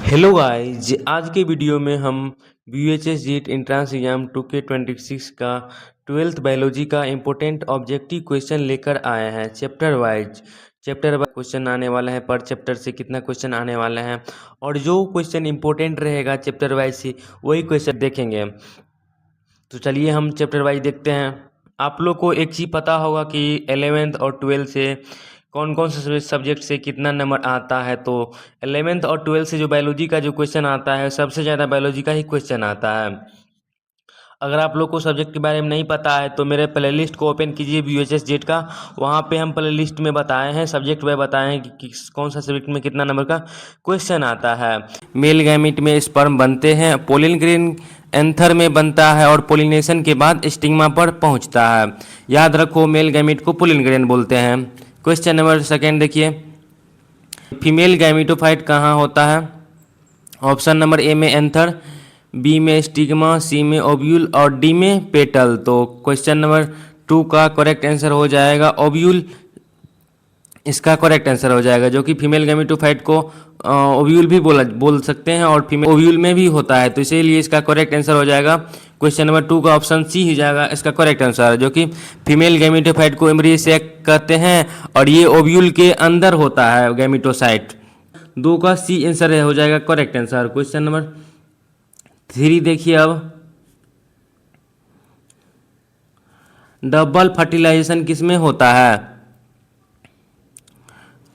Hello guys, आज के video में हम BHS जीट एंट्रेंस एग्जाम 2K26 का 12th बायोलॉजी का इम्पोर्टेंट ऑब्जेक्टिव क्वेश्चन लेकर आए हैं। चैप्टर वाइज क्वेश्चन आने वाला है। पर चैप्टर से कितना क्वेश्चन आने वाले हैं और जो क्वेश्चन इम्पोर्टेंट रहेगा चैप्टर वाइज से वही क्वेश्चन देखेंगे। तो चलिए हम चैप्टर वाइज देखते हैं। आप लोग को एक चीज़ पता होगा कि 11th और 12th से कौन कौन से सब्जेक्ट से कितना नंबर आता है। तो 11th और 12th से जो बायोलॉजी का जो क्वेश्चन आता है सबसे ज़्यादा बायोलॉजी का ही क्वेश्चन आता है। अगर आप लोग को सब्जेक्ट के बारे में नहीं पता है तो मेरे प्लेलिस्ट को ओपन कीजिए BHS जेट का। वहाँ पे हम प्लेलिस्ट में बताए हैं, सब्जेक्ट में बताए हैं कि कौन सा सब्जेक्ट में कितना नंबर का क्वेश्चन आता है। मेल गैमीट में स्पर्म बनते हैं, पोलिन ग्रेन एंथर में बनता है और पोलिनेशन के बाद स्टिग्मा पर पहुँचता है। याद रखो, मेल गैमीट को पोलिन ग्रेन बोलते हैं। क्वेश्चन नंबर सेकेंड देखिए, फीमेल गैमीटोफाइट कहाँ होता है। ऑप्शन नंबर ए में एंथर, बी में स्टिग्मा, सी में ओव्यूल और डी में पेटल। तो क्वेश्चन नंबर 2 का करेक्ट आंसर हो जाएगा ओव्यूल, इसका करेक्ट आंसर हो जाएगा। जो कि फीमेल गैमीटोफाइट को ओव्यूल भी बोल सकते हैं और फीमेल ओव्यूल में भी होता है, तो इसीलिए इसका करेक्ट आंसर हो जाएगा क्वेश्चन नंबर 2 का ऑप्शन सी ही जाएगा इसका करेक्ट आंसर। जो कि फीमेल गैमीटोफाइट को एम्ब्रियो सैक कहते हैं और ये ओव्यूल के अंदर होता है गैमीटोसाइट। 2 का सी आंसर हो जाएगा करेक्ट आंसर। क्वेश्चन नंबर 3 देखिए, अब डबल फर्टिलाइजेशन किसमें होता है।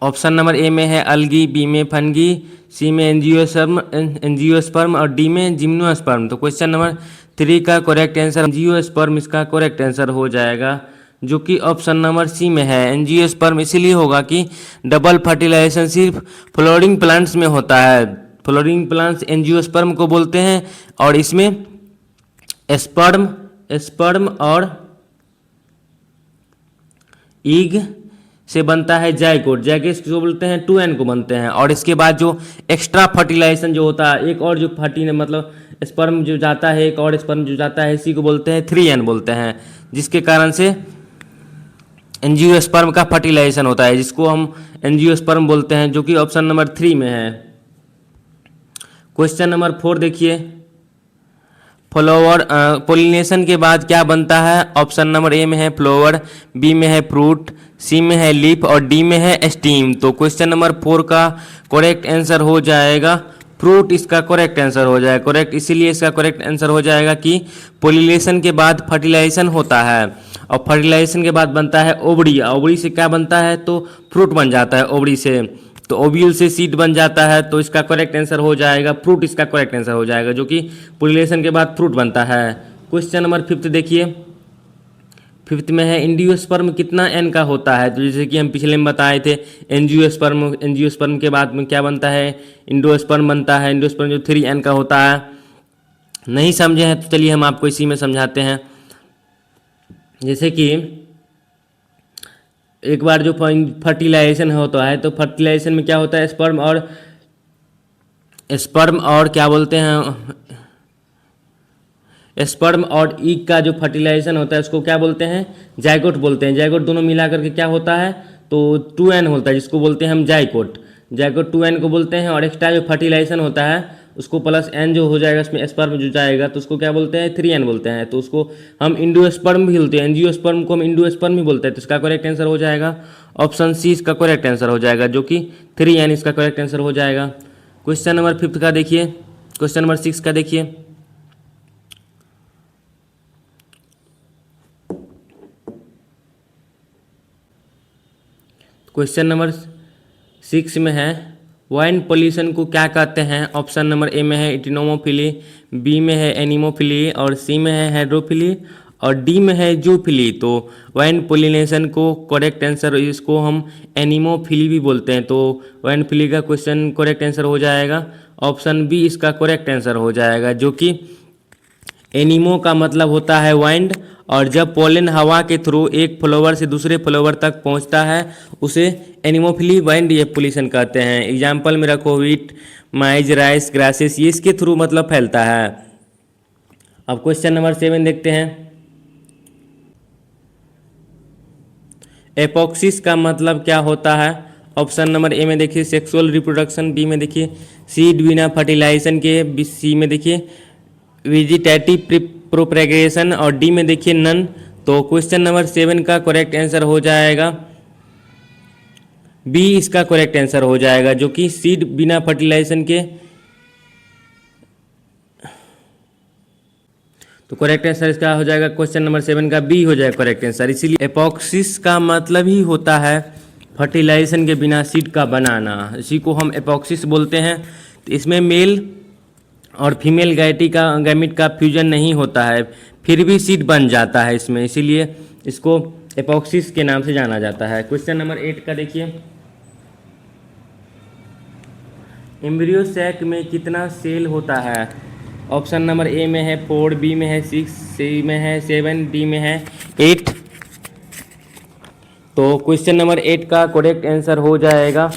ऑप्शन नंबर ए में है अलगी, बी में फंगी, सी में एंजियोस्पर्म और डी में जिम्नोस्पर्म। तो क्वेश्चन नंबर 3 का करेक्ट आंसर एंजियोस्पर्म इसका करेक्ट आंसर हो जाएगा, जो कि ऑप्शन नंबर सी में है। एंजियोस्पर्म इसीलिए होगा कि डबल फर्टिलाइजेशन सिर्फ फ्लोरिंग प्लांट्स में होता है। फ्लोरिंग प्लांट्स एंजियोस्पर्म को बोलते हैं और इसमें स्पर्म और ईग से बनता है जाइगोट। जाइगोट किसको बोलते हैं, 2n को बनते हैं। और इसके बाद जो एक्स्ट्रा फर्टिलाइजेशन जो होता है, एक और जो मतलब स्पर्म जो जाता है, एक और स्पर्म जो जाता है, इसी को बोलते हैं 3n बोलते हैं, जिसके कारण से एंजियोस्पर्म का फर्टिलाइजेशन होता है, जिसको हम एंजियोस्पर्म बोलते हैं, जो कि ऑप्शन नंबर 3 में है। क्वेश्चन नंबर 4 देखिए, फ्लावर पोलिनेशन के बाद क्या बनता है। ऑप्शन नंबर ए में है फ्लावर, बी में है फ्रूट, सी में है लीफ और डी में है स्टीम। तो क्वेश्चन नंबर 4 का करेक्ट आंसर हो जाएगा फ्रूट, इसका करेक्ट आंसर हो जाएगा करेक्ट। इसीलिए इसका करेक्ट आंसर हो जाएगा कि पोलिनेशन के बाद फर्टिलाइजेशन होता है और फर्टिलाइजेशन के बाद बनता है ओवरी। ओवरी से क्या बनता है, तो फ्रूट बन जाता है ओवरी से। तो ओव्यूल से सीड बन जाता है, तो इसका करेक्ट आंसर हो जाएगा फ्रूट, इसका करेक्ट आंसर हो जाएगा, जो कि पोलिनेशन के बाद फ्रूट बनता है। क्वेश्चन नंबर 5 देखिए, 5 में है एंजियोस्पर्म कितना एन का होता है। तो जैसे कि हम पिछले में बताए थे, एंजियोस्पर्म के बाद में क्या बनता है, इंडोस्पर्म बनता है। इंडोस्पर्म जो 3n का होता है। नहीं समझे हैं तो चलिए हम आपको इसी में समझाते हैं। जैसे कि एक बार जो फर्टिलाइजेशन होता है, तो फर्टिलाइजेशन में क्या होता है, स्पर्म और क्या बोलते हैं, स्पर्म और ईग का जो फर्टिलाइजेशन होता है उसको क्या बोलते हैं, जाइगोट बोलते हैं। जाइगोट दोनों मिला करके क्या होता है, तो 2n होता है, जिसको बोलते हैं हम जाइगोट। जाइगोट 2n को बोलते हैं। और एक्स्ट्रा जो फर्टिलाइजेशन होता है उसको प्लस n जो हो जाएगा, उसमें स्पर्म जो जाएगा, तो उसको क्या बोलते हैं, 3n बोलते हैं। तो उसको हम इंडोस्पर्म भी बोलते हैं, एंजियोस्पर्म को हम इंडोस्पर्म भी बोलते हैं। तो इसका करेक्ट आंसर हो जाएगा ऑप्शन सी, इसका करेक्ट आंसर हो जाएगा, जो कि 3n इसका करेक्ट आंसर हो जाएगा। क्वेश्चन नंबर 5 का देखिए, क्वेश्चन नंबर 6 का देखिए, क्वेश्चन नंबर 6 में है वाइन पोल्यूशन को क्या कहते हैं। ऑप्शन नंबर ए में है इटिनोमोफिली, बी में है एनिमोफिली और सी में है हाइड्रोफिली और डी में है जूफिली। तो वाइन पोलिनेशन को करेक्ट आंसर, इसको हम एनिमोफिली भी बोलते हैं। तो वाइन फिली का क्वेश्चन करेक्ट आंसर हो जाएगा ऑप्शन बी, इसका करेक्ट आंसर हो जाएगा, जो कि एनिमो का मतलब होता है वाइंड, और जब पोलन हवा के थ्रू एक फ्लावर से दूसरे फ्लावर तक पहुंचता है उसे एनिमोफिली वाइंड ये पोल्यूशन कहते हैं। एग्जाम्पल में रखो व्हीट, माइज, राइस, ग्रासेस, ये इसके थ्रू मतलब फैलता है। अब क्वेश्चन नंबर 7 देखते हैं, एपोक्सिस का मतलब क्या होता है। ऑप्शन नंबर ए में देखिए सेक्सुअल रिप्रोडक्शन, बी में देखिए सीड बिना फर्टिलाइजेशन के, सी में देखिए वेजिटेटिव प्रोपेगेशन और डी में देखिए नन। तो क्वेश्चन नंबर 7 का करेक्ट आंसर हो जाएगा बी, इसका करेक्ट आंसर हो जाएगा, जो कि सीड बिना फर्टिलाइजेशन के। तो करेक्ट आंसर इसका हो जाएगा क्वेश्चन नंबर 7 का बी हो जाएगा करेक्ट आंसर। इसीलिए एपॉक्सिस का मतलब ही होता है फर्टिलाइजेशन के बिना सीड का बनाना, इसी को हम एपॉक्सिस बोलते हैं। तो इसमें मेल और फीमेल गैमीट का फ्यूजन नहीं होता है, फिर भी सीड बन जाता है इसमें, इसीलिए इसको एपॉक्सिस के नाम से जाना जाता है। क्वेश्चन नंबर 8 का देखिए, एम्ब्रियो सैक में कितना सेल होता है? ऑप्शन नंबर ए में है 4, बी में है 6, सी में है 7, डी में है 8। तो क्वेश्चन नंबर 8 का करेक्ट आंसर हो जाएगा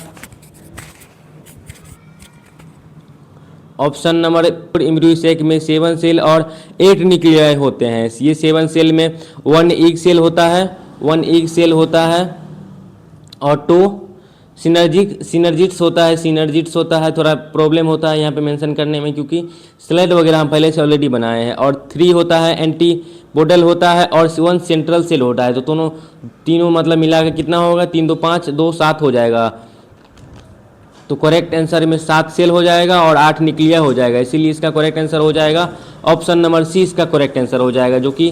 ऑप्शन नंबर। एम्ब्रियो सैक में 7 सेल और 8 न्यूक्लियाई होते हैं। ये 7 सेल में 1 एग सेल होता है, 1 एग सेल होता है और 2 सिनर्जिट्स होता है। थोड़ा प्रॉब्लम होता है यहाँ पे मेंशन करने में, क्योंकि स्लाइड वगैरह हम पहले से ऑलरेडी बनाए हैं। और 3 होता है एंटीबोडल होता है और 1 सेंट्रल सेल होता है। तो तीनों मतलब मिला के कितना होगा? 3 2 5 2 7 हो जाएगा। तो करेक्ट आंसर में 7 सेल हो जाएगा और 8 न्यूक्लिया हो जाएगा, इसीलिए इसका करेक्ट आंसर हो जाएगा ऑप्शन नंबर सी, इसका करेक्ट आंसर हो जाएगा, जो कि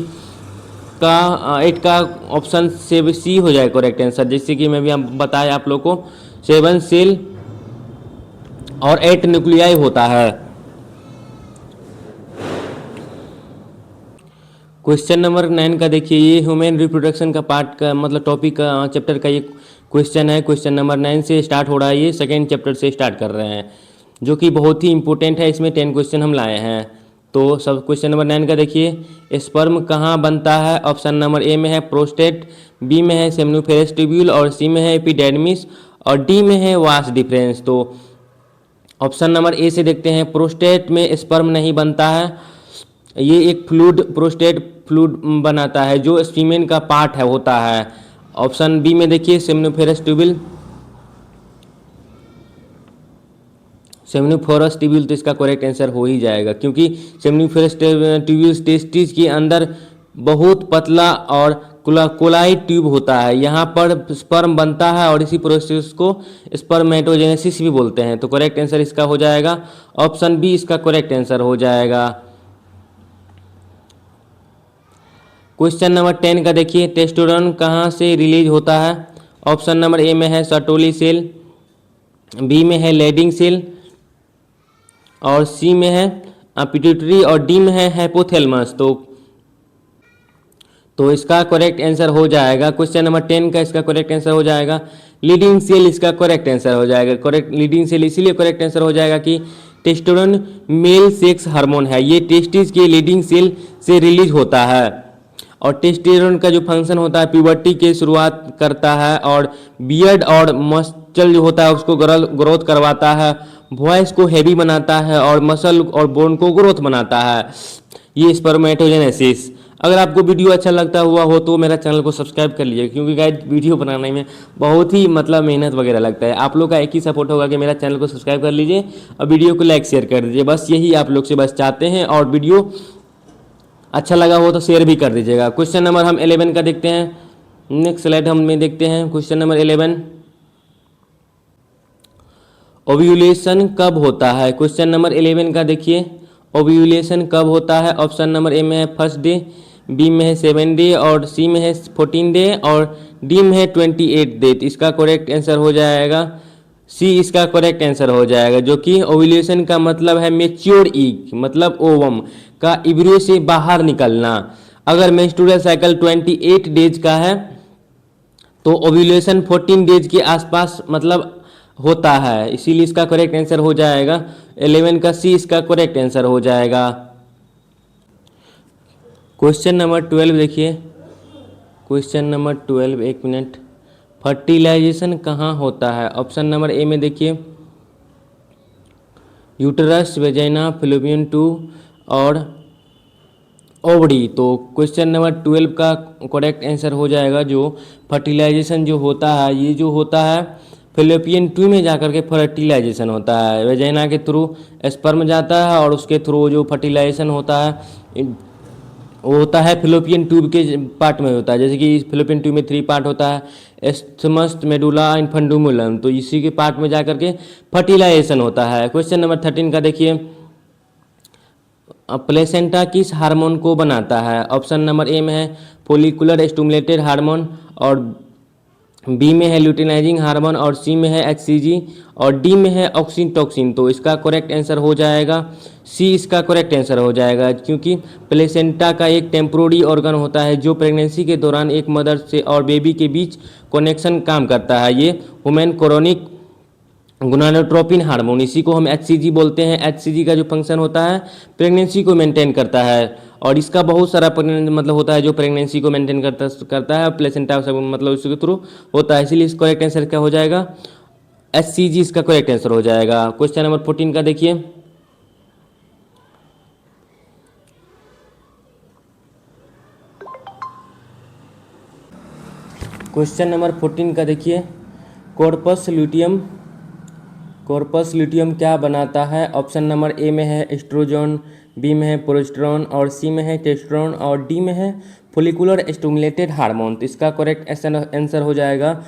8 का ऑप्शन से सी हो जाएगा करेक्ट आंसर। जैसे कि मैं भी बताया आप लोग को, 7 सेल और 8 न्यूक्लियाई होता है। क्वेश्चन नंबर 9 का देखिए, ये ह्यूमन रिप्रोडक्शन का पार्ट का मतलब टॉपिक का चैप्टर का ये क्वेश्चन है। क्वेश्चन नंबर 9 से स्टार्ट हो रहा है, ये सेकेंड चैप्टर से स्टार्ट कर रहे हैं, जो कि बहुत ही इंपॉर्टेंट है। इसमें 10 क्वेश्चन हम लाए हैं। तो सब क्वेश्चन नंबर 9 का देखिए, स्पर्म कहाँ बनता है? ऑप्शन नंबर ए में है प्रोस्टेट, बी में है सेमिनिफेरस ट्यूब्यूल और सी में है एपिडेर्मिस और डी में है वास डिफरेंस। तो ऑप्शन नंबर ए से देखते हैं, प्रोस्टेट में स्पर्म नहीं बनता है। ये एक प्रोस्टेट फ्लूइड बनाता है जो सीमेन का पार्ट है होता है। ऑप्शन बी में देखिए सेमिनिफेरस ट्यूब्यूल, तो इसका करेक्ट आंसर हो ही जाएगा, क्योंकि सेमिनिफेरस ट्यूब्यूल टेस्टिस के अंदर बहुत पतला और कोलाइड ट्यूब होता है, यहाँ पर स्पर्म बनता है और इसी प्रोसेस को स्पर्मेटोजेनेसिस भी बोलते हैं। तो करेक्ट आंसर इसका हो जाएगा ऑप्शन बी, इसका करेक्ट आंसर हो जाएगा। क्वेश्चन नंबर 10 का देखिए, टेस्टोस्टेरोन कहाँ से रिलीज होता है? ऑप्शन नंबर ए में है सर्टोली सेल, बी में है लेडिंग सेल और सी में है पिट्यूटरी और डी में है हाइपोथैलेमस। तो इसका करेक्ट आंसर हो जाएगा क्वेश्चन नंबर 10 का, इसका करेक्ट आंसर हो जाएगा लीडिंग सेल, इसका करेक्ट आंसर हो जाएगा। करेक्ट लीडिंग सेल इसीलिए करेक्ट आंसर हो जाएगा कि टेस्टोस्टेरोन मेल सेक्स हार्मोन है, ये टेस्टिस के लीडिंग सेल से रिलीज होता है और टेस्टोस्टेरोन का जो फंक्शन होता है प्यूबर्टी के शुरुआत करता है और बियर्ड और मस्चल जो होता है उसको ग्रोथ करवाता है, वॉइस को हैवी बनाता है और मसल और बोन को ग्रोथ बनाता है, ये स्पर्मेटोजेनेसिस। अगर आपको वीडियो अच्छा लगता हुआ हो तो मेरा चैनल को सब्सक्राइब कर लीजिए, क्योंकि गाइस वीडियो बनाने में बहुत ही मतलब मेहनत वगैरह लगता है। आप लोग का एक ही सपोर्ट होगा कि मेरा चैनल को सब्सक्राइब कर लीजिए और वीडियो को लाइक शेयर कर दीजिए, बस यही आप लोग से बस चाहते हैं। और वीडियो अच्छा लगा हो तो शेयर भी कर दीजिएगा। क्वेश्चन नंबर हम 11 का देखते हैं, नेक्स्ट स्लाइड हम में देखते हैं। क्वेश्चन नंबर 11, ओव्यूलेशन कब होता है? क्वेश्चन नंबर 11 का देखिए, ओव्यूलेशन कब होता है? ऑप्शन नंबर ए में है फर्स्ट डे, बी में है 7 डे और सी में है 14 डे और डी में है 28 डे। इसका करेक्ट आंसर हो जाएगा सी, इसका करेक्ट आंसर हो जाएगा, जो कि ओव्यूलेशन का मतलब है मेच्योर ईग, मतलब ओवम का इब्रियो से बाहर निकलना। अगर मेंस्ट्रुअल साइकिल 28 डेज का है तो ओव्यूलेशन 14 डेज के आसपास मतलब होता है, इसीलिए इसका करेक्ट आंसर हो जाएगा 11 का सी, इसका करेक्ट आंसर हो जाएगा। क्वेश्चन नंबर 12 देखिए, क्वेश्चन नंबर 12, एक मिनट, फर्टिलाइजेशन कहाँ होता है? ऑप्शन नंबर ए में देखिए यूटरस, वेजाइना, फैलोपियन ट्यूब और ओवरी। तो क्वेश्चन नंबर 12 का करेक्ट आंसर हो जाएगा, जो फर्टिलाइजेशन जो होता है, ये जो होता है फेलोपियन ट्यूब में जाकर के फर्टिलाइजेशन होता है। वेजाइना के थ्रू स्पर्म जाता है और उसके थ्रू जो फर्टिलाइजेशन होता है वो होता है फेलोपियन ट्यूब के पार्ट में होता है। जैसे कि फेलोपियन ट्यूब में 3 पार्ट होता है, एस्थमस, मेडुला एंड फंडुमुलम, तो इसी के पार्ट में जाकर के फर्टिलाइजेशन होता है। क्वेश्चन नंबर 13 का देखिए, प्लेसेंटा किस हार्मोन को बनाता है? ऑप्शन नंबर ए में है फोलिकुलर स्टिमुलेटेड हार्मोन, और बी में है ल्यूटिनाइजिंग हार्मोन, और सी में है एचसीजी, और डी में है ऑक्सीटोसिन। तो इसका करेक्ट आंसर हो जाएगा सी, इसका करेक्ट आंसर हो जाएगा, क्योंकि प्लेसेंटा का एक टेम्पोररी ऑर्गन होता है जो प्रेगनेंसी के दौरान एक मदर से और बेबी के बीच कनेक्शन काम करता है। ये वुमेन कोरोनिक गोनाडोट्रोपिन हार्मोन, इसी को हम एचसीजी बोलते हैं। एचसीजी का जो फंक्शन होता है प्रेगनेंसी को मेंटेन करता है, और इसका बहुत सारा मतलब होता है जो प्रेगनेंसी को मेंटेन करता है। प्लेसेंटा सब मतलब इसके थ्रू होता है, इसीलिए इसका करेक्ट आंसर क्या हो जाएगा? एचसीजी इसका करेक्ट आंसर हो जाएगा। क्वेश्चन नंबर 14 का देखिए, क्वेश्चन नंबर 14 का देखिए, कॉर्पस ल्यूटियम, कॉर्पस ल्यूटियम क्या बनाता है? ऑप्शन नंबर ए में है एस्ट्रोजन, बी में है प्रोजेस्टेरोन, और सी में है टेस्टोस्टेरोन, और डी में है फोलिकुलर स्टिमुलेटेड हार्मोन। तो इसका करेक्ट आंसर हो जाएगा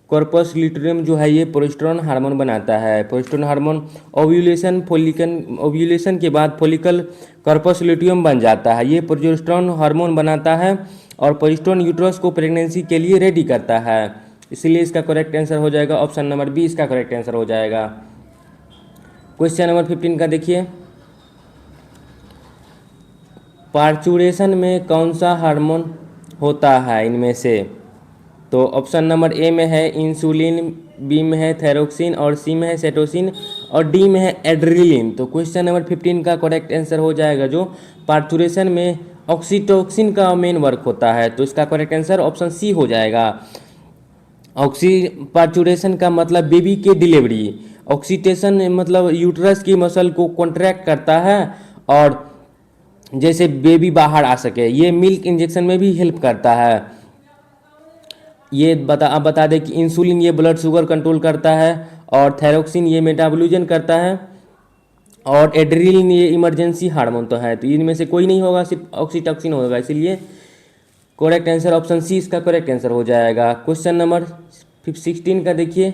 कॉर्पस ल्यूटियम जो है ये प्रोजेस्टेरोन हार्मोन बनाता है। प्रोजेस्टेरोन हार्मोन ओव्यूलेशन के बाद फोलिकल कॉर्पस ल्यूटियम बन जाता है। ये प्रोजेस्टेरोन हार्मोन बनाता है और प्रोजेस्टेरोन यूट्रस को प्रेगनेंसी के लिए रेडी करता है, इसलिए इसका करेक्ट आंसर हो जाएगा ऑप्शन नंबर बी, इसका करेक्ट आंसर हो जाएगा। क्वेश्चन नंबर 15 का देखिए, पार्चुरेशन में कौन सा हार्मोन होता है इनमें से? तो ऑप्शन नंबर ए में है इंसुलिन, बी में है थायरोक्सिन, और सी में है सेटोसिन, और डी में है एड्रेनलिन। तो क्वेश्चन नंबर 15 का करेक्ट आंसर हो जाएगा जो पार्चुरेशन में ऑक्सीटोसिन का मेन वर्क होता है, तो इसका करेक्ट आंसर ऑप्शन सी हो जाएगा। पार्चुरेशन का मतलब बेबी के डिलीवरी, ऑक्सीटेशन मतलब यूट्रस की मसल को कॉन्ट्रैक्ट करता है और जैसे बेबी बाहर आ सके। ये मिल्क इंजेक्शन में भी हेल्प करता है। ये बता दें कि इंसुलिन ये ब्लड शुगर कंट्रोल करता है, और थायरोक्सिन ये मेटाबॉलिज्म करता है, और एड्रेनलिन ये इमरजेंसी हार्मोन तो है। तो इनमें से कोई नहीं होगा, सिर्फ ऑक्सीटोसिन होगा, इसीलिए करेक्ट आंसर ऑप्शन सी इसका करेक्ट आंसर हो जाएगा। क्वेश्चन नंबर 16 का देखिए,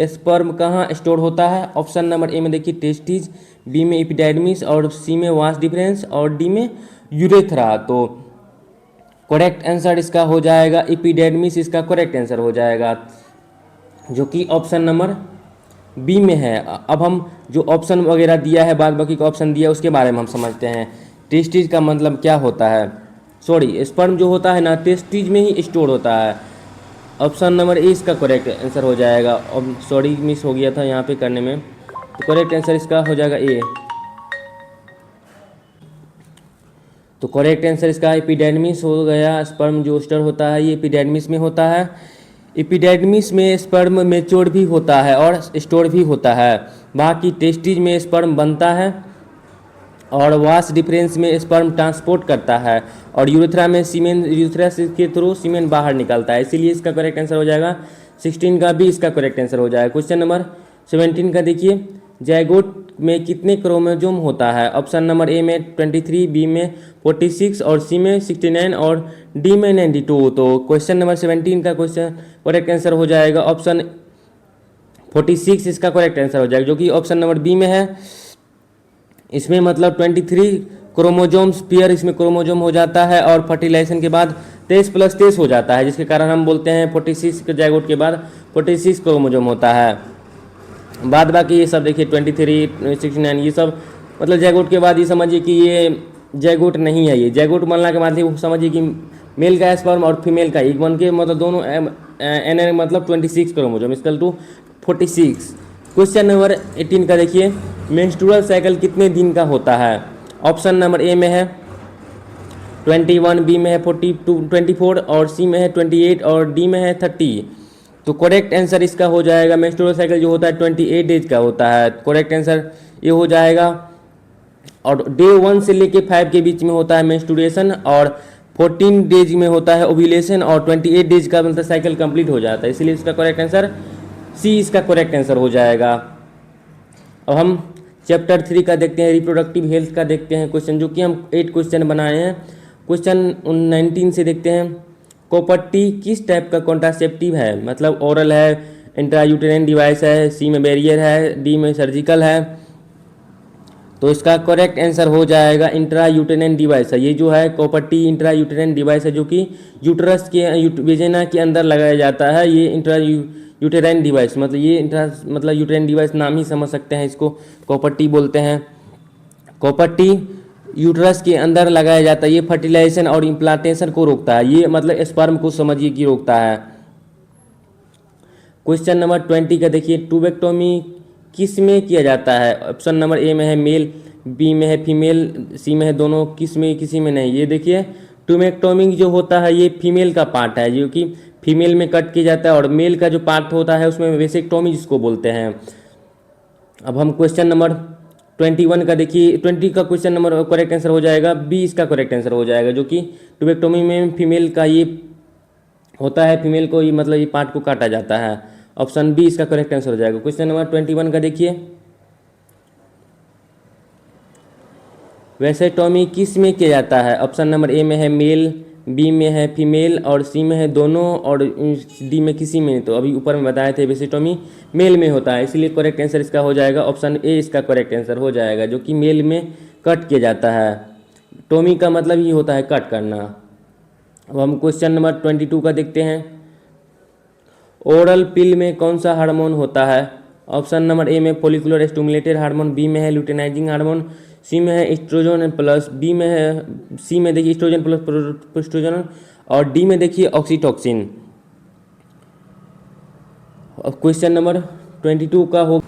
स्पर्म कहाँ स्टोर होता है? ऑप्शन नंबर ए में देखिए टेस्टिस, बी में एपिडाइडमिस, और सी में वास डिफरेंस, और डी में यूरेथ्रा। तो करेक्ट आंसर इसका हो जाएगा एपिडाइडमिस, इसका करेक्ट आंसर हो जाएगा, जो कि ऑप्शन नंबर बी में है। अब हम जो ऑप्शन वगैरह दिया है, बाद बाकी का ऑप्शन दिया उसके बारे में हम समझते हैं। टेस्टिस का मतलब क्या होता है? सॉरी, स्पर्म जो होता है ना टेस्टिस में ही स्टोर होता है। ऑप्शन नंबर ए इसका करेक्ट आंसर हो जाएगा। अब सॉरी मिस हो गया था यहाँ पे करने में, तो करेक्ट आंसर इसका हो जाएगा ए। तो करेक्ट आंसर इसका एपिडेर्मिस हो गया। स्पर्म जो स्टोर होता है ये एपिडेर्मिस में होता है। एपिडेर्मिस में स्पर्म मैच्योर भी होता है और स्टोर भी होता है। बाकी टेस्टिस में स्पर्म बनता है और वास डिफरेंस में स्पर्म ट्रांसपोर्ट करता है, और यूरेथ्रा में सीमेन, यूरेथ्रा के थ्रू सीमेन बाहर निकलता है। इसीलिए इसका करेक्ट आंसर हो जाएगा 16 का भी, इसका करेक्ट आंसर हो जाएगा। क्वेश्चन नंबर 17 का देखिए, जायगोट में कितने क्रोमोसोम होता है? ऑप्शन नंबर ए में 23, बी में 46, और सी में 69, और डी में 92। तो क्वेश्चन नंबर 17 का क्वेश्चन करेक्ट आंसर हो जाएगा ऑप्शन 46, इसका करेक्ट आंसर हो जाएगा, जो कि ऑप्शन नंबर बी में है। इसमें मतलब 23 क्रोमोजोम्स पेयर इसमें क्रोमोजोम हो जाता है, और फर्टिलाइजेशन के बाद 23 + 23 हो जाता है, जिसके कारण हम बोलते हैं 46 के जायगोट के बाद 46 क्रोमोजोम होता है। बाद बाकी ये सब देखिए 23, 69 ये सब मतलब जायगोट के बाद ये समझिए कि ये जायगोट नहीं है। ये जायगोट बनने के बाद ही समझिए कि मेल का स्पर्म और फीमेल का एग बन के मतलब दोनों एन मतलब 26 chromosome equal to 46। Question number 18 का देखिए, मेंस्ट्रुअल साइकिल कितने दिन का होता है? ऑप्शन नंबर ए में है 21, बी में है 24, और सी में है 28, और डी में है 30। तो करेक्ट आंसर इसका हो जाएगा, मेंस्ट्रुअल साइकिल जो होता है 28 डेज का होता है। करेक्ट आंसर ये हो जाएगा। और डे 1 से लेके 5 के बीच में होता है मेंस्ट्रुएशन, और 14 डेज में होता है ओव्यूलेशन, और 28 डेज का मतलब साइकिल कंप्लीट हो जाता है। इसलिए इसका करेक्ट आंसर सी इसका करेक्ट आंसर हो जाएगा। अब हम चैप्टर 3 का देखते हैं, रिप्रोडक्टिव हेल्थ का देखते हैं क्वेश्चन, जो कि हम 8 क्वेश्चन बनाए हैं। क्वेश्चन 19 से देखते हैं, कॉपर-टी किस टाइप का कॉन्ट्रासेप्टिव है, मतलब ओरल है, इंट्रायूटेराइन डिवाइस है, सी में बैरियर है, डी में सर्जिकल है। तो इसका करेक्ट आंसर हो जाएगा इंट्रायूटेराइन डिवाइस है। ये जो है कॉपर-टी इंट्रायूटेराइन डिवाइस है, जो कि यूटरस के वेजिना के अंदर लगाया जाता है। ये यूटेराइन डिवाइस मतलब मतलब यूटेराइन डिवाइस नाम ही समझ सकते हैं इसको, कॉपर-टी बोलते हैं। कॉपर-टी यूटरस के अंदर लगाया जाता है। ये फर्टिलाइजेशन और इम्प्लांटेशन को रोकता है। ये मतलब स्पर्म को समझिए कि रोकता है। क्वेश्चन नंबर 20 का देखिए, ट्यूबेक्टोमी किस में किया जाता है? ऑप्शन नंबर ए में है मेल, बी में है फीमेल, सी में है दोनों, किस में किसी में नहीं। ये देखिए ट्यूबेक्टोमी जो होता है ये फीमेल का पार्ट है, जो कि फीमेल में कट किया जाता है, और मेल का जो पार्ट होता है उसमें वेसेक्टोमी जिसको बोलते हैं। अब हम क्वेश्चन नंबर 21 का देखिए, 20 का क्वेश्चन नंबर करेक्ट आंसर हो जाएगा बी, इसका करेक्ट आंसर हो जाएगा, जो कि ट्यूबेक्टोमी में फीमेल का ये होता है, फीमेल को ये मतलब ये पार्ट को काटा जाता है। ऑप्शन बी इसका करेक्ट आंसर हो जाएगा। क्वेश्चन नंबर 21 का देखिए, वेसेक्टोमी किस में किया जाता है? ऑप्शन नंबर ए में है मेल, बी में है फीमेल, और सी में है दोनों, और डी में किसी में। तो अभी ऊपर में बताए थे वेसेक्टोमी मेल में होता है, इसलिए करेक्ट आंसर इसका हो जाएगा ऑप्शन ए, इसका करेक्ट आंसर हो जाएगा, जो कि मेल में कट किया जाता है। टोमी का मतलब ही होता है कट करना। अब हम क्वेश्चन नंबर 22 का देखते हैं, ओरल पिल में कौन सा हार्मोन होता है? ऑप्शन नंबर ए में फॉलिकुलर स्टिमुलेटेड हार्मोन, बी में है ल्यूटेनाइजिंग हार्मोन, सी में है एस्ट्रोजन प्लस, सी में देखिए एस्ट्रोजन प्लस प्रोस्ट्रोजन, और डी में देखिए ऑक्सीटॉक्सिन। क्वेश्चन नंबर 22 का हो,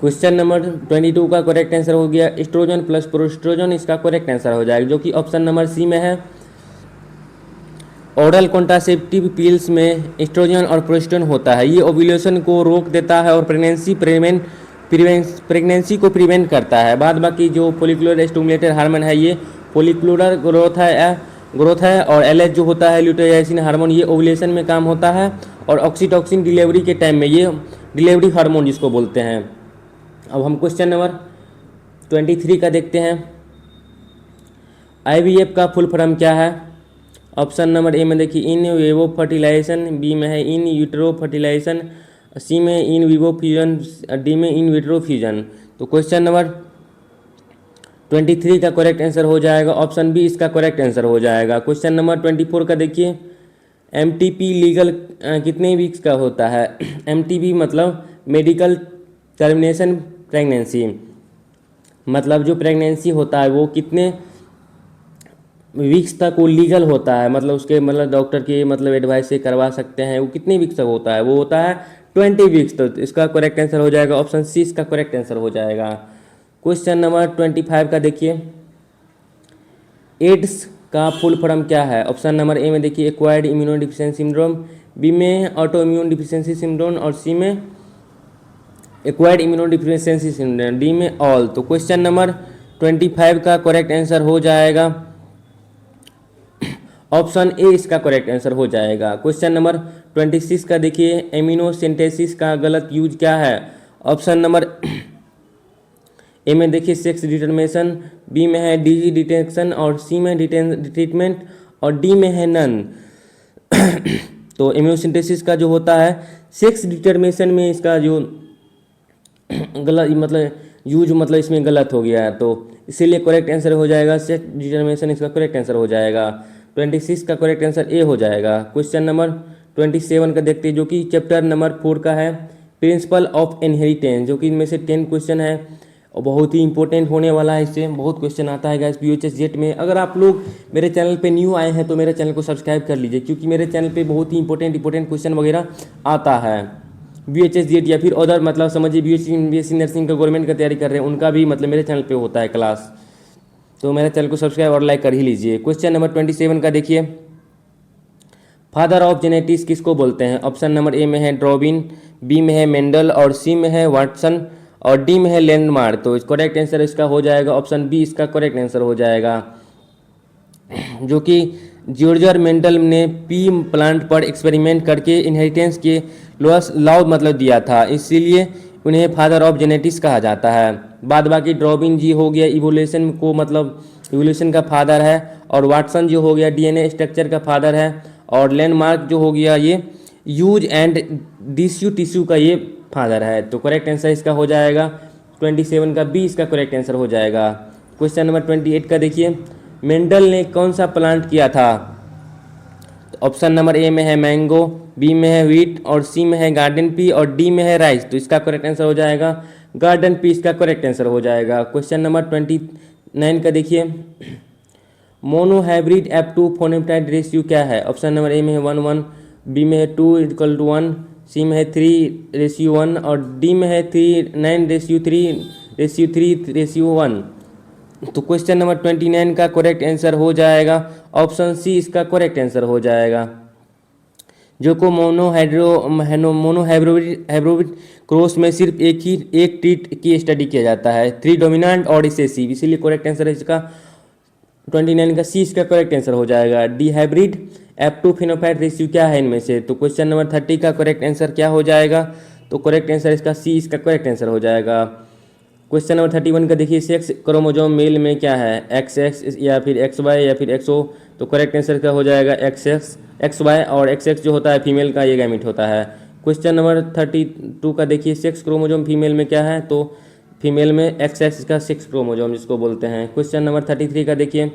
क्वेश्चन नंबर 22 का करेक्ट आंसर हो गया एस्ट्रोजन प्लस प्रोस्ट्रोजन, इसका करेक्ट आंसर हो जाएगा, जो कि ऑप्शन नंबर सी में है। ओरल कॉन्ट्रासेप्टिव पिल्स में एस्ट्रोजन और प्रोस्टेरोन होता है। ये ओव्यूलेशन को रोक देता है और प्रेगनेंसी को प्रिवेंट करता है। बाद बाकी जो फॉलिकुलर स्टिमुलेटेड हार्मोन है ये फॉलिकुलर ग्रोथ है, और एलएच जो होता है ल्यूटेनाइजिंग हार्मोन, ये ओव्यूलेशन में काम होता है, और ऑक्सीटॉक्सिन डिलीवरी के टाइम में, ये डिलीवरी हार्मोन जिसको बोलते हैं। अब हम क्वेश्चन नंबर 23 का देखते हैं, आईवीएफ का फुल फॉर्म क्या है? ऑप्शन नंबर ए में देखिए इन विवो फर्टिलाइजेशन, बी में है इन यूट्रो फर्टिलाइजेशन, सी में इन विवो फ्यूजन, डी में इन विट्रो फ्यूजन। तो क्वेश्चन नंबर 23 का करेक्ट आंसर हो जाएगा ऑप्शन बी, इसका करेक्ट आंसर हो जाएगा। क्वेश्चन नंबर 24 का देखिए, एमटीपी लीगल कितने वीक्स का होता है? एमटीपी मतलब मेडिकल टर्मिनेशन प्रेगनेंसी, मतलब जो प्रेगनेंसी होता है वो कितने वीक्स तक वो लीगल होता है, मतलब उसके मतलब डॉक्टर के मतलब एडवाइस से करवा सकते हैं। वो कितने वीक्स तक होता है? वो होता है 20 वीक्स तक। तो इसका करेक्ट आंसर हो जाएगा ऑप्शन सी, इसका करेक्ट आंसर हो जाएगा। क्वेश्चन नंबर 25 का देखिए, एड्स का फुल फॉर्म क्या है? ऑप्शन नंबर ए में देखिए acquired immuno deficiency syndrome, B में ऑटो इम्यून डिफिशियंसी सिंड्रोम, और सी में acquired immuno deficiency syndrome, D में ऑल। तो क्वेश्चन नंबर 25 का करेक्ट आंसर हो जाएगा ऑप्शन ए, इसका करेक्ट आंसर हो जाएगा। क्वेश्चन नंबर 26 का देखिए, एमिनो सिंथेसिस का गलत यूज क्या है? ऑप्शन नंबर ए में देखिए सेक्स डिटर्मिनेशन, बी में है डिजीज डिटेक्शन, और सी में ट्रीटमेंट, और डी में है नन। तो इम्यूनोसिंथेसिस का जो होता है सेक्स डिटर्मिनेशन में इसका जो गलत मतलब यूज मतलब इसमें गलत हो गया है, तो इसीलिए करेक्ट आंसर हो जाएगा सेक्स डिटर्मिनेशन, इसका करेक्ट आंसर हो जाएगा। 26 का करेक्ट आंसर ए हो जाएगा। क्वेश्चन नंबर 27 का देखते हैं, जो कि चैप्टर नंबर 4 का है, प्रिंसिपल ऑफ इनहेरिटेंस, जो कि इनमें से 10 क्वेश्चन है और बहुत ही इंपॉर्टेंट होने वाला है। इससे बहुत क्वेश्चन आता है गाइस बीएचएस जेट में। अगर आप लोग मेरे चैनल पे न्यू आए हैं तो मेरे चैनल को सब्सक्राइब कर लीजिए, क्योंकि मेरे चैनल पे बहुत ही इंपॉर्टेंट क्वेश्चन वगैरह आता है बीएचएस जेट, या फिर अदर मतलब समझिए बीएससी नर्सिंग का गवर्नमेंट का तैयारी कर रहे हैं उनका भी मतलब मेरे चैनल पर होता है क्लास। तो मेरे चैनल को सब्सक्राइब और लाइक कर ही लीजिए। क्वेश्चन नंबर 27 का देखिए, फादर ऑफ जेनेटिक्स किसको बोलते हैं? ऑप्शन नंबर ए में है ड्रॉबिन, बी में है मेंडल, और सी में है वाटसन, और डी में है लैंडमार्क। तो करेक्ट आंसर इसका हो जाएगा ऑप्शन बी, इसका करेक्ट आंसर हो जाएगा, जो कि जॉर्ज मेंडल ने पी प्लांट पर एक्सपेरिमेंट करके इनहेरिटेंस के लोअस लॉ मतलब दिया था, इसीलिए उन्हें फादर ऑफ जेनेटिक्स कहा जाता है। बाद बाकी ड्रॉबिन जी हो गया इवोल्यूशन को मतलब इवोल्यूशन का फादर है, और वाटसन जो हो गया डीएनए स्ट्रक्चर का फादर है, और लैंडमार्क जो हो गया ये यूज एंड डिस्यू टिश्यू का ये फादर है। तो करेक्ट आंसर इसका हो जाएगा 27 का बी इसका करेक्ट आंसर हो जाएगा। क्वेश्चन नंबर 28 का देखिए, मेंडल ने कौन सा प्लांट किया था? ऑप्शन नंबर ए में है मैंगो, बी में है व्हीट, और सी में है गार्डन पी, और डी में है राइस। तो इसका करेक्ट आंसर हो जाएगा गार्डन पी इसका करेक्ट आंसर हो जाएगा। क्वेश्चन नंबर 29 का देखिए, मोनोहाइब्रिड F2 फोनेपेटाइड रेशियो क्या है? ऑप्शन नंबर ए में है 1:1, बी में है 2:1, सी में है 3:1, और डी में है 9:3:3:1। तो क्वेश्चन नंबर 29 का करेक्ट आंसर हो जाएगा ऑप्शन सी इसका करेक्ट आंसर हो जाएगा, जो को मोनोहाइब्रिड क्रॉस में सिर्फ एक ट्रीट की स्टडी किया जाता है, 3 डोमिनेंट और रिसेसिव, इसीलिए करेक्ट आंसर है इसका 29 का सी इसका करेक्ट आंसर हो जाएगा। D hybrid F2 phenotype ratio क्या है इनमें से? तो क्वेश्चन नंबर 30 का करेक्ट आंसर क्या हो जाएगा? तो करेक्ट आंसर इसका सी इसका करेक्ट आंसर हो जाएगा। क्वेश्चन नंबर 31 का देखिए, सेक्स क्रोमोसोम मेल में क्या है? XX या फिर XY या फिर XO। तो करेक्ट आंसर का हो जाएगा XY, और XX जो होता है फीमेल का ये गैमेट होता है। क्वेश्चन नंबर 32 का देखिए, सेक्स क्रोमोसोम फीमेल में क्या है? तो फीमेल में XX का सेक्स क्रोमोसोम जिसको बोलते हैं। क्वेश्चन नंबर 33 का देखिए,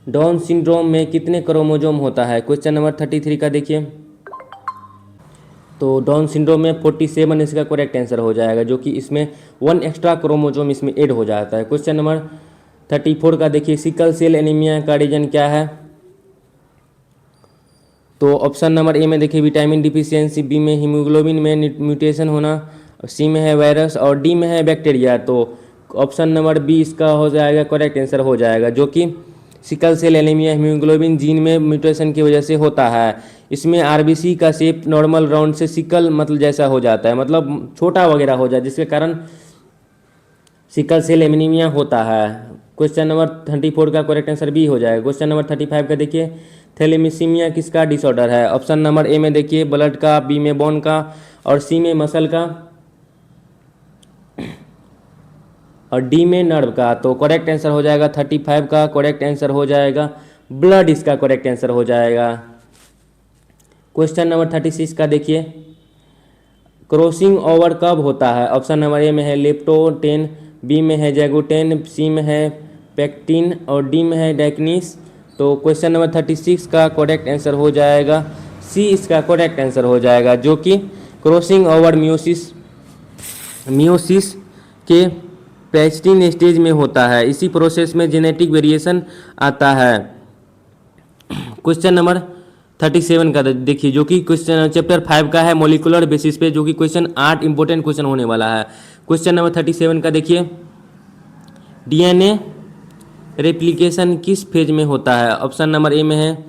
डाउन सिंड्रोम में कितने क्रोमोसोम होता है? क्वेश्चन नंबर 33 का देखिए, तो डाउन सिंड्रोम में 47 इसका करेक्ट आंसर हो जाएगा, जो कि इसमें 1 एक्स्ट्रा क्रोमोसोम इसमें ऐड हो जाता है। क्वेश्चन नंबर 34 का देखिए, सिकल सेल एनीमिया का रीजन क्या है? तो ऑप्शन नंबर ए में देखिए विटामिन डिफिशियंसी, बी में हीमोग्लोबिन में म्यूटेशन होना, सी में है वायरस, और डी में है बैक्टीरिया। तो ऑप्शन नंबर बी इसका हो जाएगा करेक्ट आंसर हो जाएगा, जो कि sickle cell anaemia haemoglobin gene में म्यूटेशन की वजह से होता है। इसमें आरबीसी का शेप नॉर्मल राउंड से सिकल मतलब जैसा हो जाता है, मतलब छोटा वगैरह हो जाए, जिसके कारण सिकल सेल एनीमिया होता है। क्वेश्चन नंबर 34 का करेक्ट आंसर बी हो जाएगा। क्वेश्चन नंबर 35 का देखिए, थैलेसीमिया किसका डिसऑर्डर है? ऑप्शन नंबर ए में देखिए ब्लड का, बी में बोन का, और सी में मसल का, और डी में नर्व का। तो करेक्ट आंसर हो जाएगा 35 का करेक्ट आंसर हो जाएगा ब्लड इसका करेक्ट आंसर हो जाएगा। क्वेश्चन नंबर 36 का देखिए, क्रॉसिंग ओवर कब होता है? ऑप्शन नंबर ए में है लेप्टोटेन, बी में है जैगोटेन, सी में है पेक्टिन, और डी में है डाइकिन्स। तो क्वेश्चन नंबर 36 का करेक्ट आंसर हो जाएगा सी इसका करेक्ट आंसर हो जाएगा, जो कि क्रॉसिंग ओवर मियोसिस के पैस्टिन स्टेज में होता है। इसी प्रोसेस में जेनेटिक वेरिएशन आता है। क्वेश्चन नंबर 37 का देखिए, जो कि क्वेश्चन चैप्टर 5 का है मोलिकुलर बेसिस पे, जो कि क्वेश्चन 8 इंपॉर्टेंट क्वेश्चन होने वाला है। क्वेश्चन नंबर 37 का देखिए, डीएनए रेप्लिकेशन किस फेज में होता है? ऑप्शन नंबर ए में है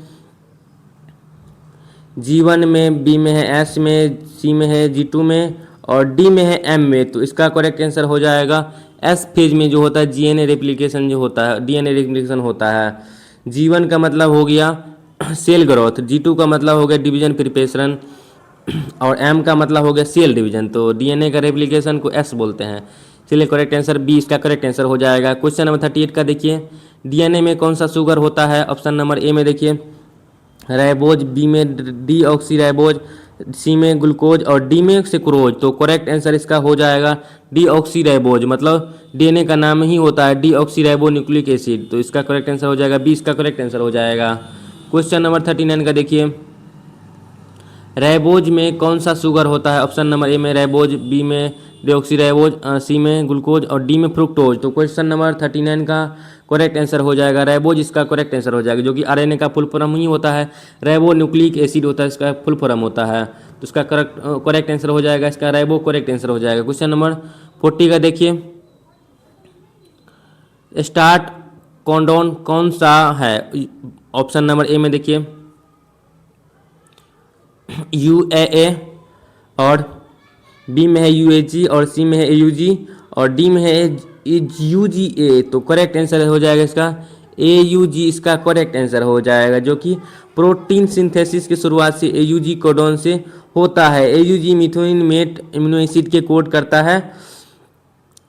G1 में, बी में है S में, सी में है G2 में, और डी में है M में। तो इसका करेक्ट आंसर हो जाएगा S फेज में जो होता है डीएनए रेप्लिकेशन जो होता है, डीएनए रेप्लिकेशन होता है। G1 का मतलब हो गया सेल ग्रोथ, G2 का मतलब हो गया डिवीजन प्रिपरेशन, और M का मतलब हो गया सेल डिवीजन। तो डीएनए का रेप्लिकेशन को S बोलते हैं, इसलिए करेक्ट आंसर बी इसका करेक्ट आंसर हो जाएगा। क्वेश्चन नंबर 38 का देखिए, डीएनए में कौन सा शुगर होता है? ऑप्शन नंबर ए में देखिए राइबोज, बी में डी ऑक्सी राइबोज, सी में ग्लूकोज, और डी में सुक्रोज। तो करेक्ट आंसर इसका हो जाएगा डी ऑक्सी राइबोज, मतलब डीएनए का नाम ही होता है D oxy ribo nucleic acid. तो इसका करेक्ट आंसर हो जाएगा बी इसका करेक्ट आंसर हो जाएगा। क्वेश्चन नंबर 39 का देखिए, राइबोज में कौन सा शुगर होता है? ऑप्शन नंबर ए में राइबोज, बी में डीऑक्सीराइबोज, सी में ग्लूकोज, और डी में फ्रुक्टोज। तो क्वेश्चन नंबर 39 का करेक्ट आंसर हो जाएगा राइबोज इसका करेक्ट आंसर हो जाएगा, जो कि आरएनए का फुल फॉर्म ही होता है, राइबो न्यूक्लिक एसिड होता है, इसका फुल फॉर्म होता है। तो इसका करेक्ट आंसर हो जाएगा इसका राइबो करेक्ट आंसर हो जाएगा। क्वेश्चन नंबर 40 का देखिए, स्टार्ट कॉन्डोन कौन सा है? ऑप्शन नंबर ए में देखिए UAA, और बी में है UAG, और सी में है AUG, और डी में है UGA। तो करेक्ट आंसर हो जाएगा इसका AUG इसका करेक्ट आंसर हो जाएगा, जो कि प्रोटीन सिंथेसिस की शुरुआत से AUG कोडोन से होता है। AUG methyl met amino acid के कोड करता है,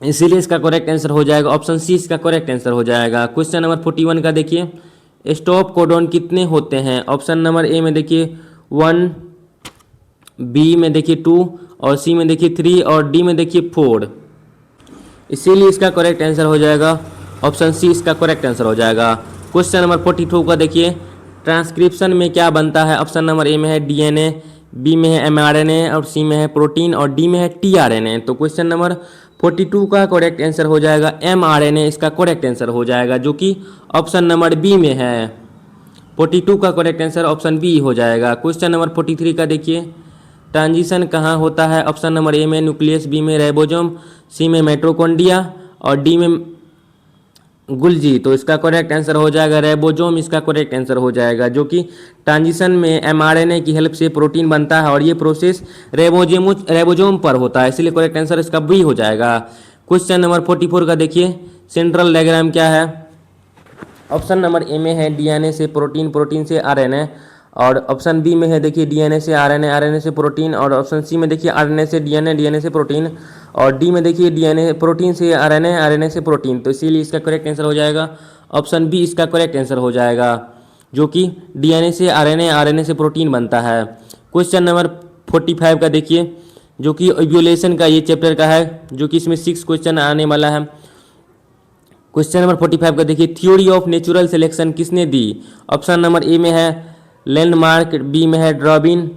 इसीलिए इसका करेक्ट आंसर हो जाएगा ऑप्शन सी इसका करेक्ट आंसर हो जाएगा। क्वेश्चन नंबर 41 का देखिए, स्टॉप कोडॉन कितने होते हैं? ऑप्शन नंबर ए में देखिए 1, बी में देखिए 2 और सी में देखिए 3 और डी में देखिए 4। इसीलिए इसका करेक्ट आंसर हो जाएगा ऑप्शन सी इसका करेक्ट आंसर हो जाएगा। क्वेश्चन नंबर 42 का देखिए, ट्रांसक्रिप्शन में क्या बनता है? ऑप्शन नंबर ए में है DNA, बी में है mRNA और सी में है प्रोटीन और डी में है tRNA। तो क्वेश्चन नंबर 42 का करेक्ट आंसर हो जाएगा mRNA इसका करेक्ट आंसर हो जाएगा, जो कि ऑप्शन नंबर बी में है। 42 का करेक्ट आंसर ऑप्शन बी हो जाएगा। क्वेश्चन नंबर 43 का देखिए, ट्रांजिशन कहाँ होता है? ऑप्शन नंबर ए में न्यूक्लियस, बी में राइबोसोम, सी में माइटोकॉन्ड्रिया और डी में गुल्जी। तो इसका करेक्ट आंसर हो जाएगा राइबोसोम इसका करेक्ट आंसर हो जाएगा, जो कि ट्रांजिशन में mRNA की हेल्प से प्रोटीन बनता है और ये प्रोसेस राइबोसोम पर होता है, इसलिए करेक्ट आंसर इसका बी हो जाएगा। क्वेश्चन नंबर 44 का देखिए, सेंट्रल डायग्राम क्या है? ऑप्शन नंबर ए में है DNA से प्रोटीन, प्रोटीन से RNA और ऑप्शन बी में है देखिए DNA से RNA, RNA से प्रोटीन और ऑप्शन सी में देखिए RNA से DNA, DNA से प्रोटीन और डी में देखिए DNA प्रोटीन से RNA, RNA से प्रोटीन। तो इसीलिए इसका करेक्ट आंसर हो जाएगा ऑप्शन बी इसका करेक्ट आंसर हो जाएगा, जो कि DNA से RNA, RNA से प्रोटीन बनता है। क्वेश्चन नंबर 45 का देखिए, जो कि इवोल्यूशन का ये चैप्टर का है, जो कि इसमें 6 क्वेश्चन आने वाला है। क्वेश्चन नंबर 45 का देखिए, थ्योरी ऑफ नेचुरल सिलेक्शन किसने दी? ऑप्शन नंबर ए में है लैंडमार्क, बी में है ड्रॉबिन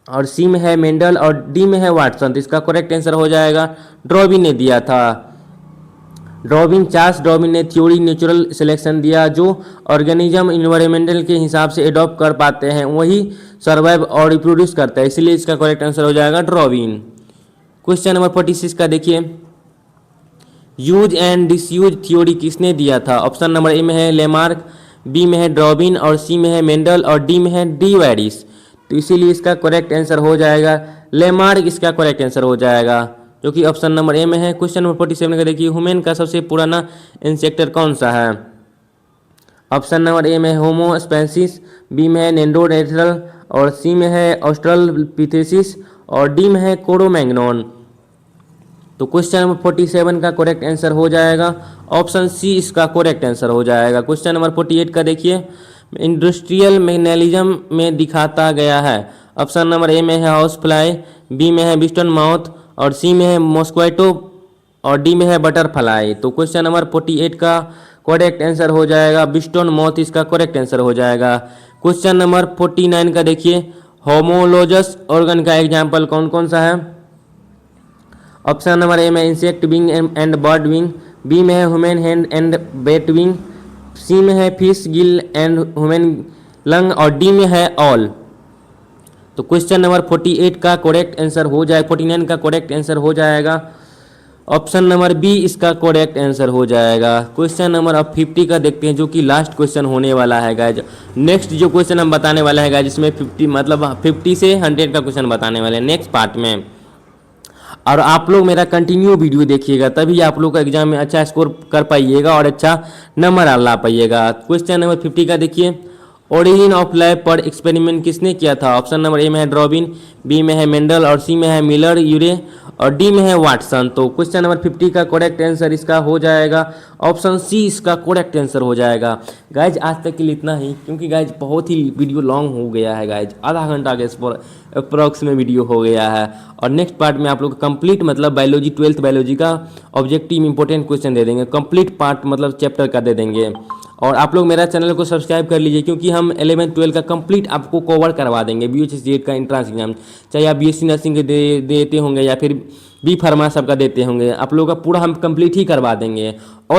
और सी में है मेंडल और डी में है वाटसन। तो इसका करेक्ट आंसर हो जाएगा ड्रॉबिन ने दिया था। चार्ल्स ड्रॉबिन ने थ्योरी नेचुरल सिलेक्शन दिया, जो ऑर्गेनिज्म इन्वायरमेंटल के हिसाब से एडॉप्ट कर पाते हैं वही सर्वाइव और रिप्रोड्यूस करता है, इसलिए इसका करेक्ट आंसर हो जाएगा ड्रॉबिन। क्वेश्चन नंबर 46 का देखिए, यूज एंड डिसयूज थ्योरी किसने दिया था? ऑप्शन नंबर ए में है लेमार्क, बी में है ड्रॉबिन और सी में है मेंडल और डी में है डी वैरिस। तो इसीलिए इसका करेक्ट आंसर हो जाएगा लेमार्क इसका करेक्ट आंसर हो जाएगा, जो कि ऑप्शन नंबर ए में है। क्वेश्चन नंबर 47 का देखिए, ह्यूमन का सबसे पुराना इंसेक्टर कौन सा है? ऑप्शन नंबर ए में होमो स्पेंसिस, बी में है नेंडरोडेंड्रल और सी में है ऑस्ट्रलोपिथेसिस और डी में है कोरोमैग्नोन। तो क्वेश्चन नंबर 47 का करेक्ट आंसर हो जाएगा ऑप्शन सी इसका करेक्ट आंसर हो जाएगा। क्वेश्चन नंबर 48 का देखिए, इंडस्ट्रियल मैग्नेलिज्म में दिखाता गया है। ऑप्शन नंबर ए में है हाउस फ्लाई, बी में है बिस्टन माउथ और सी में है मॉस्क्वाइटो और डी में है बटरफ्लाई। तो क्वेश्चन नंबर 48 का करेक्ट आंसर हो जाएगा बिस्टन माउथ इसका करेक्ट आंसर हो जाएगा। क्वेश्चन नंबर 49 का देखिए, होमोलोजस ऑर्गन का एग्जाम्पल कौन कौन सा है? ऑप्शन नंबर ए में insect wing and bird wing, B में है human hand and bat wing, C में है fish gill and human lung और डी में है ऑल। तो क्वेश्चन नंबर 48 का करेक्ट आंसर हो जाए 49 का करेक्ट आंसर हो जाएगा ऑप्शन नंबर बी इसका करेक्ट आंसर हो जाएगा। क्वेश्चन नंबर अब 50 का देखते हैं, जो कि लास्ट क्वेश्चन होने वाला है गाइज। नेक्स्ट जो क्वेश्चन हम बताने वाले हैं गाइज, इसमें 50 मतलब 50 से 100 का क्वेश्चन बताने वाले हैं नेक्स्ट पार्ट में। और आप लोग मेरा कंटिन्यू वीडियो देखिएगा, तभी आप लोग का एग्जाम में अच्छा स्कोर कर पाइएगा और अच्छा नंबर ला पाइएगा। क्वेश्चन नंबर 50 का देखिए, ओरिजिन ऑफ लाइफ पर एक्सपेरिमेंट किसने किया था? ऑप्शन नंबर ए में है ड्रॉबिन, बी में है मेंडल और सी में है मिलर यूरे और डी में है वाटसन। तो क्वेश्चन नंबर 50 का करेक्ट आंसर इसका हो जाएगा ऑप्शन सी इसका करेक्ट आंसर हो जाएगा। गाइज आज तक के लिए इतना ही, क्योंकि गाइज बहुत ही वीडियो लॉन्ग हो गया है गाइज, आधा घंटा के अप्रॉक्स में वीडियो हो गया है। और नेक्स्ट पार्ट में आप लोग कंप्लीट मतलब बायोलॉजी 12th बायोलॉजी का ऑब्जेक्टिव इंपॉर्टेंट क्वेश्चन दे देंगे, कंप्लीट पार्ट मतलब चैप्टर का दे देंगे। और आप लोग मेरा चैनल को सब्सक्राइब कर लीजिए, क्योंकि हम 11th 12th का कंप्लीट आपको कवर करवा देंगे। BHS GATE का एंट्रेंस एग्जाम, चाहे आप BSc नर्सिंग के देते होंगे या फिर B फार्मा सबका देते होंगे, आप लोगों का पूरा हम कंप्लीट ही करवा देंगे। और